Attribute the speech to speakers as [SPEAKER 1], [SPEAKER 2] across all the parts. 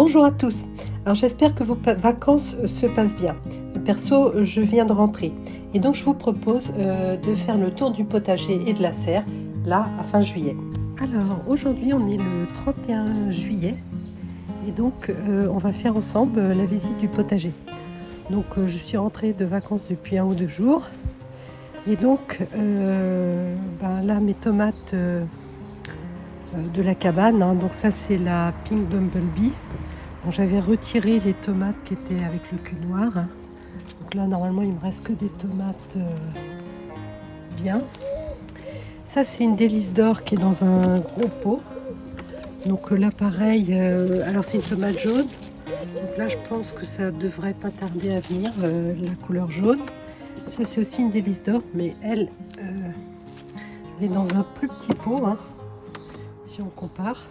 [SPEAKER 1] Bonjour à tous, alors j'espère que vos vacances se passent bien. Perso, je viens de rentrer et donc je vous propose de faire le tour du potager et de la serre, là à fin juillet. Alors aujourd'hui on est le 31 juillet et donc on va faire ensemble la visite du potager. Donc je suis rentrée de vacances depuis 1 ou 2 jours et donc là mes tomates de la cabane, hein. Donc ça c'est la Pink Bumblebee. Bon, j'avais retiré les tomates qui étaient avec le cul noir, hein. Donc là normalement il me reste que des tomates bien. Ça c'est une délice d'or qui est dans un gros pot. Donc là pareil, alors c'est une tomate jaune. Donc là je pense que ça devrait pas tarder à venir, la couleur jaune. Ça c'est aussi une délice d'or, mais elle est dans un plus petit pot, hein, si on compare.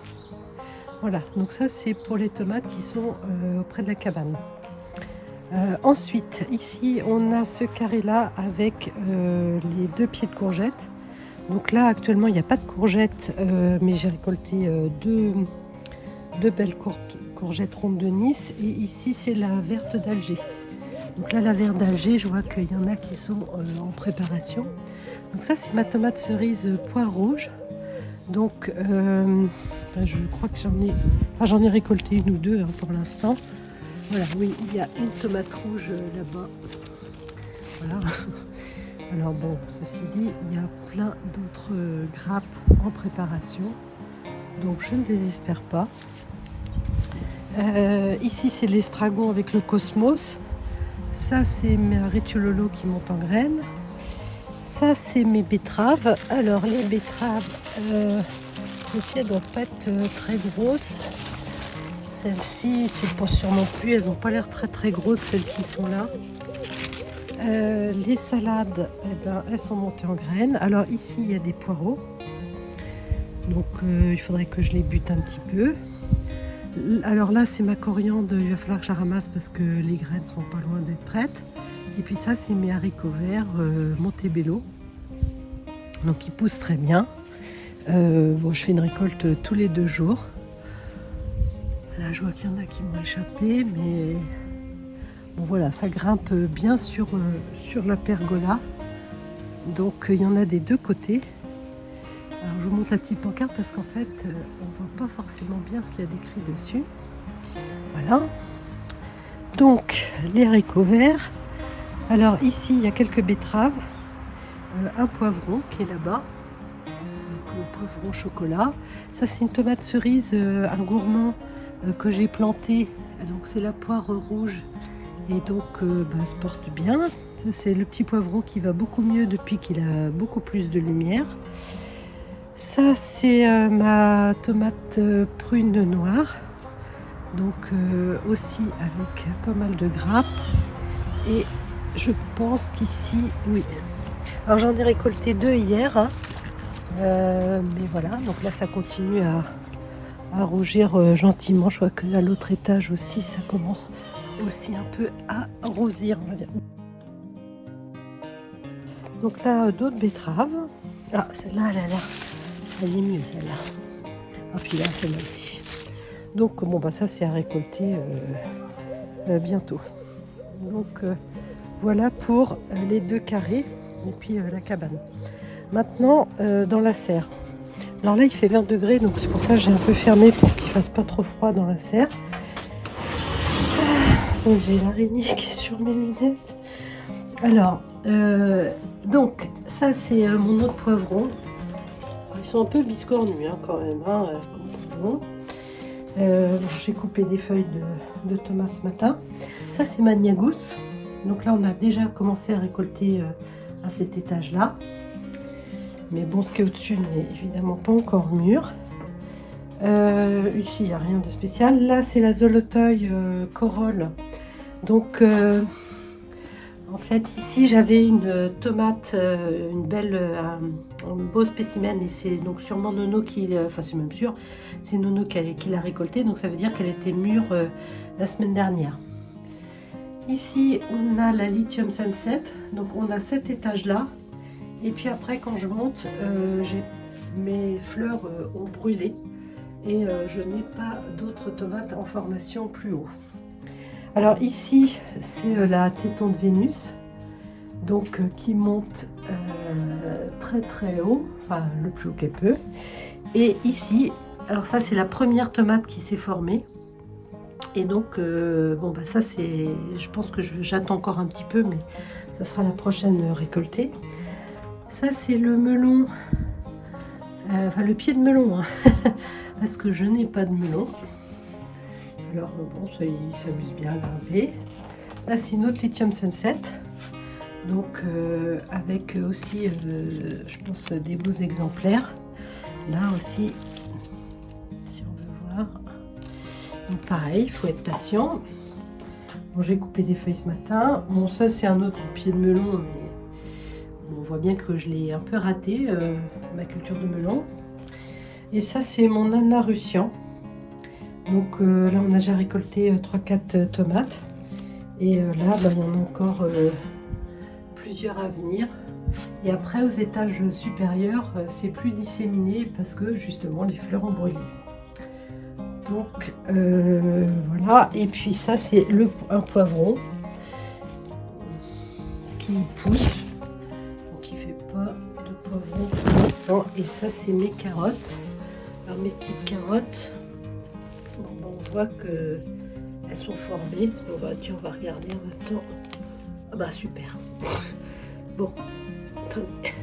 [SPEAKER 1] Voilà, donc ça c'est pour les tomates qui sont auprès de la cabane. Ensuite, ici on a ce carré là avec les 2 pieds de courgettes. Donc là actuellement il n'y a pas de courgettes, mais j'ai récolté deux belles courgettes rondes de Nice. Et ici c'est la verte d'Alger. Donc là la verte d'Alger, je vois qu'il y en a qui sont en préparation. Donc ça c'est ma tomate cerise poire rouge. Donc je crois que j'en ai récolté 1 ou 2, hein, pour l'instant. Voilà, oui, il y a une tomate rouge là-bas. Voilà. Alors bon, ceci dit, il y a plein d'autres grappes en préparation. Donc je ne désespère pas. Ici c'est l'estragon avec le cosmos. Ça c'est ma rétiololo qui monte en graines. Ça c'est mes betteraves. Alors les betteraves, celles-ci elles ne doivent pas être très grosses. Celles-ci c'est pas sûr non plus, elles n'ont pas l'air très grosses, celles qui sont là. Les salades, elles sont montées en graines. Alors ici il y a des poireaux. Donc il faudrait que je les bute un petit peu. Alors là c'est ma coriandre, il va falloir que je la ramasse parce que les graines sont pas loin d'être prêtes. Et puis ça c'est mes haricots verts Montebello. Donc ils poussent très bien. Bon, je fais une récolte tous les 2 jours. Là je vois qu'il y en a qui m'ont échappé, mais bon voilà, ça grimpe bien sur la pergola. Donc il y en a des 2 côtés. Alors je vous montre la petite pancarte parce qu'en fait on voit pas forcément bien ce qu'il y a décrit dessus. Voilà. Donc les haricots verts. Alors ici il y a quelques betteraves, un poivron qui est là-bas, donc le poivron chocolat. Ça c'est une tomate cerise, un gourmand que j'ai planté. Donc c'est la poire rouge et donc se porte bien. Ça c'est le petit poivron qui va beaucoup mieux depuis qu'il a beaucoup plus de lumière. Ça c'est ma tomate prune noire, donc aussi avec pas mal de grappes. Et je pense qu'ici, oui. Alors j'en ai récolté 2 hier, hein. Mais voilà, donc là ça continue à rougir gentiment. Je vois que à l'autre étage aussi, ça commence aussi un peu à rosir, on va dire. Donc là, d'autres betteraves. Ah, celle-là, elle est mieux, celle-là. Ah, puis là, celle-là aussi. Donc, bon, ça, c'est à récolter bientôt. Donc, voilà pour les 2 carrés et puis la cabane. Maintenant, dans la serre. Alors là, il fait 20 degrés, donc c'est pour ça que j'ai un peu fermé pour qu'il ne fasse pas trop froid dans la serre. Donc, j'ai l'araignée qui est sur mes lunettes. Alors, donc, ça, c'est mon autre poivron. Ils sont un peu biscornus, hein, quand même, hein, comme poivron. J'ai coupé des feuilles de tomates ce matin. Ça, c'est ma gnagousse. Donc là, on a déjà commencé à récolter à cet étage-là. Mais bon, ce qui est au-dessus n'est évidemment pas encore mûr. Ici, il n'y a rien de spécial. Là, c'est la Zolotoy Corolle. Donc, en fait, ici, j'avais une tomate, une belle, un beau spécimen. Et c'est donc sûrement Nono qui... Enfin, c'est même sûr, c'est Nono qui l'a récoltée. Donc, ça veut dire qu'elle était mûre la semaine dernière. Ici, on a la Lithium Sunset. Donc, on a cet étage-là. Et puis après, quand je monte, mes fleurs ont brûlé. et je n'ai pas d'autres tomates en formation plus haut. Alors ici c'est la téton de Vénus, donc qui monte très très haut, enfin le plus haut qu'elle peut. Et ici, alors ça c'est la première tomate qui s'est formée. Et donc bon bah ça c'est, je pense que j'attends encore un petit peu, mais ça sera la prochaine récoltée. Ça c'est le melon, enfin le pied de melon, hein, parce que je n'ai pas de melon. Alors bon, ça il s'amuse bien à grimper. Là c'est une autre Lithium Sunset, donc avec aussi je pense des beaux exemplaires. Là aussi, si on veut voir, donc pareil, il faut être patient. Bon, j'ai coupé des feuilles ce matin. Bon, ça c'est un autre pied de melon, mais on voit bien que je l'ai un peu raté, ma culture de melon. Et ça c'est mon Anarusian. Donc là on a déjà récolté 3-4 tomates. Et là bah, il y en a encore plusieurs à venir. Et après aux étages supérieurs c'est plus disséminé parce que justement les fleurs ont brûlé. Donc voilà, et puis ça c'est un poivron qui pousse, donc il fait pas de poivron pour l'instant. Et ça c'est mes carottes. Alors mes petites carottes, bon, on voit que elles sont formées. On va regarder en même temps. Ah bah super. Bon, attendez.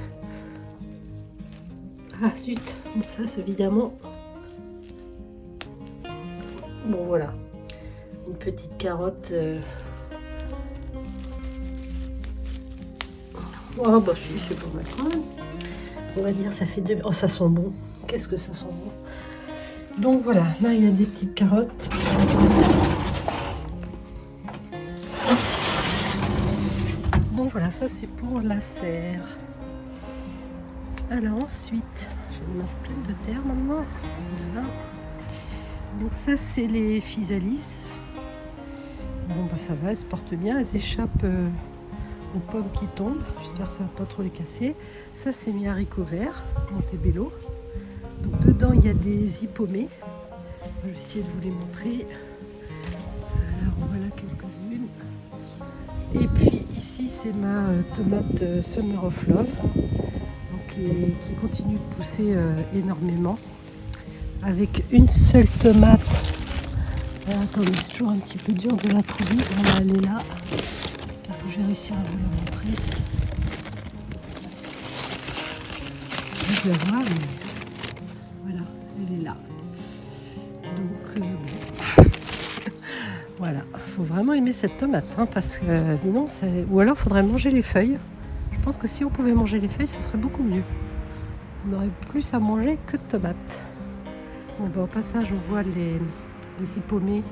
[SPEAKER 1] Ah zut, bon, ça c'est évidemment. Bon voilà, une petite carotte. Oh bah si, c'est pas mal quand même. On va dire ça fait deux. Oh ça sent bon. Qu'est-ce que ça sent bon. Donc voilà, là il y a des petites carottes. Donc voilà, ça c'est pour la serre. Alors ensuite, j'ai les mains pleines de terre maintenant. Voilà. Donc ça c'est les physalis. Bon bah ça va, elles se portent bien, elles échappent aux pommes qui tombent. J'espère que ça va pas trop les casser. Ça c'est mes haricots verts, Montebello. Donc dedans il y a des hippomées. Je vais essayer de vous les montrer. Alors voilà quelques-unes. Et puis ici c'est ma tomate Summer of Love, donc, qui continue de pousser énormément. Avec une seule tomate. Attendez, c'est toujours un petit peu dur de la trouver. Voilà, elle est là. J'espère que je vais réussir à vous la montrer. Je la vois, mais voilà, elle est là. Donc, bon. Voilà, il faut vraiment aimer cette tomate, hein, parce que sinon, ou alors il faudrait manger les feuilles. Je pense que si on pouvait manger les feuilles, ce serait beaucoup mieux. On aurait plus à manger que de tomates. Bon, bah, au passage, on voit les hippomées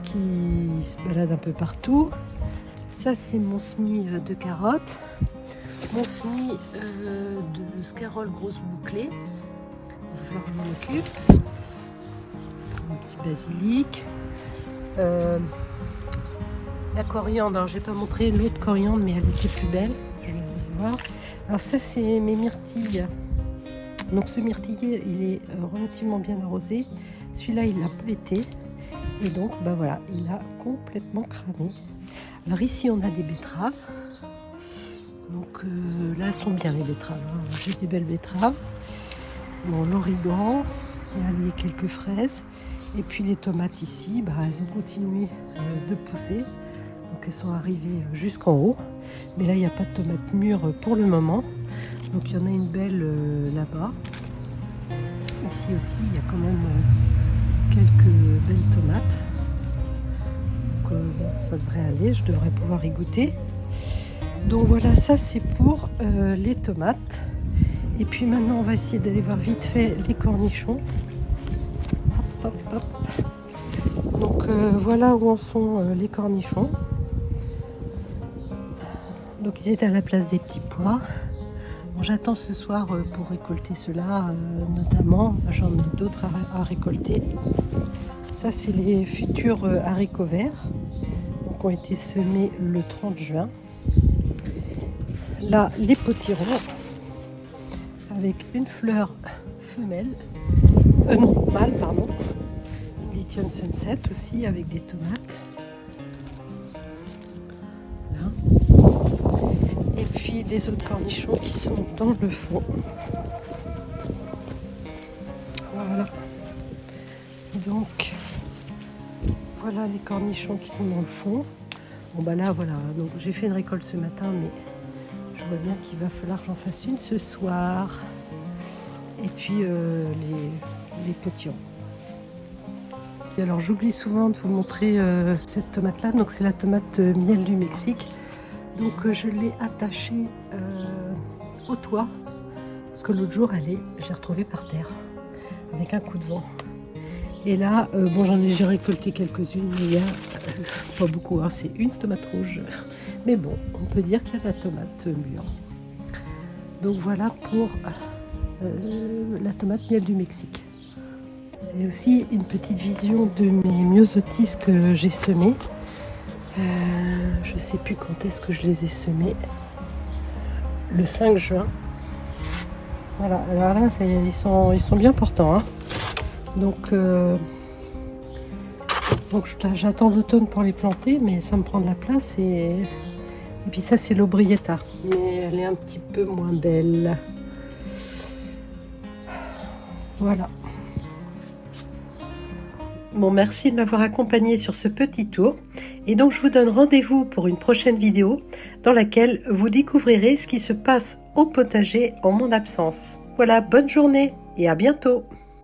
[SPEAKER 1] qui se baladent un peu partout. Ça, c'est mon semis de carottes. Mon semis de scarole grosse bouclée. Il va falloir que je m'en occupe. Un petit basilic. La coriandre. Alors, j'ai pas montré l'autre coriandre, mais elle était plus belle. Je vais voir. Alors, ça, c'est mes myrtilles. Donc ce myrtillé, il est relativement bien arrosé. Celui-là, il n'a pas été. Et donc, bah voilà, il a complètement cramé. Alors ici, on a des betteraves. Donc là, elles sont bien les betteraves. Hein. J'ai des belles betteraves. Bon, l'origan, il y a quelques fraises. Et puis les tomates ici, bah, elles ont continué de pousser. Donc elles sont arrivées jusqu'en haut. Mais là, il n'y a pas de tomates mûres pour le moment. Donc il y en a une belle là-bas. Ici aussi, il y a quand même quelques belles tomates. Donc ça devrait aller, je devrais pouvoir y goûter. Donc voilà, ça c'est pour les tomates. Et puis maintenant, on va essayer d'aller voir vite fait les cornichons. Hop, hop, hop. Donc voilà où en sont les cornichons. Donc ils étaient à la place des petits pois. Bon, j'attends ce soir pour récolter cela, notamment. J'en ai d'autres à récolter. Ça, c'est les futurs haricots verts, donc ont été semés le 30 juin. Là, les potirons avec une fleur femelle Non, mâle, pardon. Lithium Sunset aussi avec des tomates. Là. Et puis des autres cornichons qui sont dans le fond. Voilà. Donc, voilà les cornichons qui sont dans le fond. Bon bah là voilà, donc j'ai fait une récolte ce matin, mais je vois bien qu'il va falloir que j'en fasse une ce soir. Et puis les potions. Et alors j'oublie souvent de vous montrer cette tomate là, donc c'est la tomate miel du Mexique. Donc je l'ai attachée au toit, parce que l'autre jour j'ai retrouvé par terre, avec un coup de vent. Et là, bon, j'ai récolté quelques-unes, mais il y a pas beaucoup, hein, c'est une tomate rouge. Mais bon, on peut dire qu'il y a de la tomate mûre. Donc voilà pour la tomate miel du Mexique. Et aussi une petite vision de mes myosotis que j'ai semés. Je sais plus quand est-ce que je les ai semés. Le 5 juin. Voilà, alors là, ils sont bien portants, hein. Donc j'attends l'automne pour les planter, mais ça me prend de la place. Et puis ça, c'est l'Aubrietta, mais elle est un petit peu moins belle. Voilà. Bon, merci de m'avoir accompagné sur ce petit tour. Et donc, je vous donne rendez-vous pour une prochaine vidéo dans laquelle vous découvrirez ce qui se passe au potager en mon absence. Voilà, bonne journée et à bientôt.